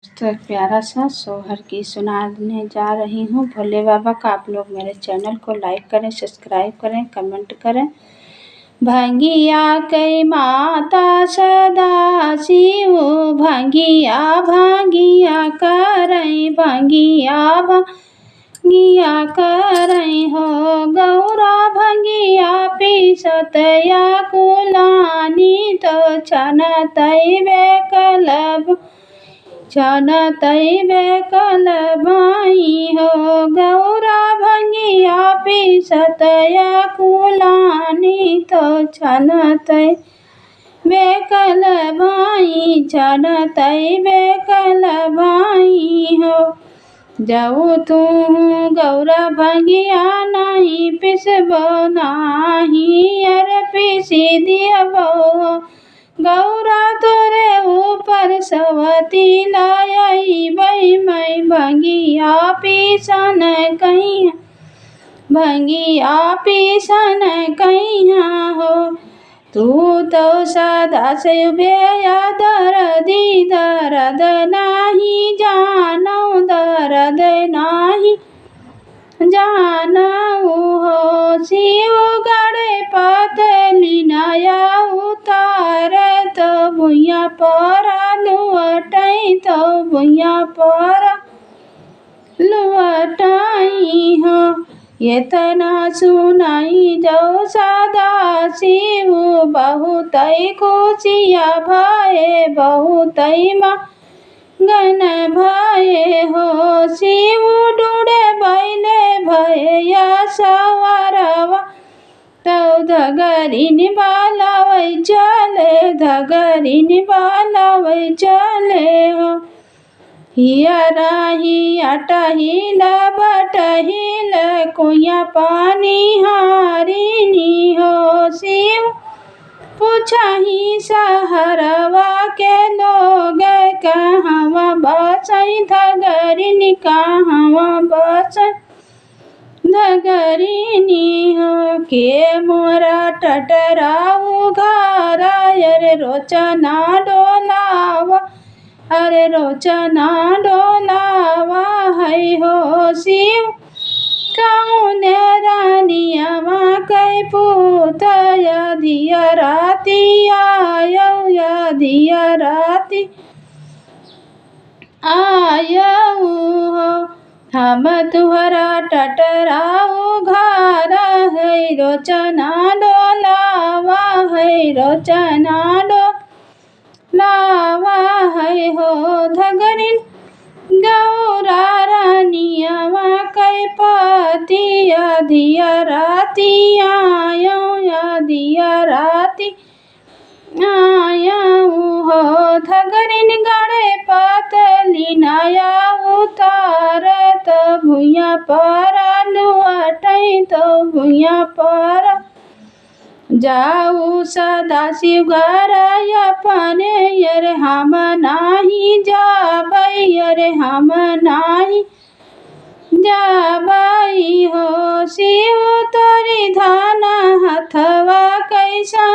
तो एक प्यारा सा सोहर की सुनाने जा रही हूँ भोले बाबा का। आप लोग मेरे चैनल को लाइक करें, सब्सक्राइब करें, कमेंट करें। भंगिया कई माता सदा शिव भंगिया भांगिया करई भंगिया भांगिया करई हो गौरा भंगिया पीसतया कुलानी तो छन तैबे कलब छन तैबे कलबाई हो गौरा भंगिया पीसतया कुलानी तो छन तैबे कलबाई छन तैबे कलबाई हो। जाऊ तू गौरा भंगिया नहीं पिसबो नाही अरे पीसी दियबो गौरा तोरे ऊपर सवती लायई बई मैं भंगिया पीसन कहीं भंगिया पीसन कहिया हो। तू तो सदा से बेया दर्दी दर्द नाही जानो दर्द नाही जानऊ हो। शिव गड़े पतली नया उतार तो भुइया पर लुअटई तो भुइया पर लुअटई हो। ये तना सुनाई जो सदा शिव बहुतई खुशिया भये बहुतई गन भये हो। शिव डूडे बैले भये सवारवा तो धगरी निबालवै चले धगरी निबालवै चले हो। हियरा हियटहिल बटहिल कुइया पानी हारिनी हो। शिव पूछही सहरवा के लोग कहवा बसई धगरिनी कहवा बसई धगरिनी हो। के मोरा टटराऊ घर अरे रोचना डोलावा अरे रोचना डोलावा है हो। शिव कौन रानियावा कै पूत यदिया राती आयो यदिया राती आयो हो। हम तुहरा टटराऊ घर है रोचना डोलावा है रोचना डोलावा है हो। धगरिन गौरा रानियावा कै पति यदिया राती आयो यदिया राती आयो हो। धगरिन गड़े पतली नया उतार तो भुइया पर लुअटई तो भुइया पर जाऊ सदा शिव घर अपने अरे हम नाही जाबई अरे हम नाही जाबई हो। शिव तोरी धान हथवा कैसा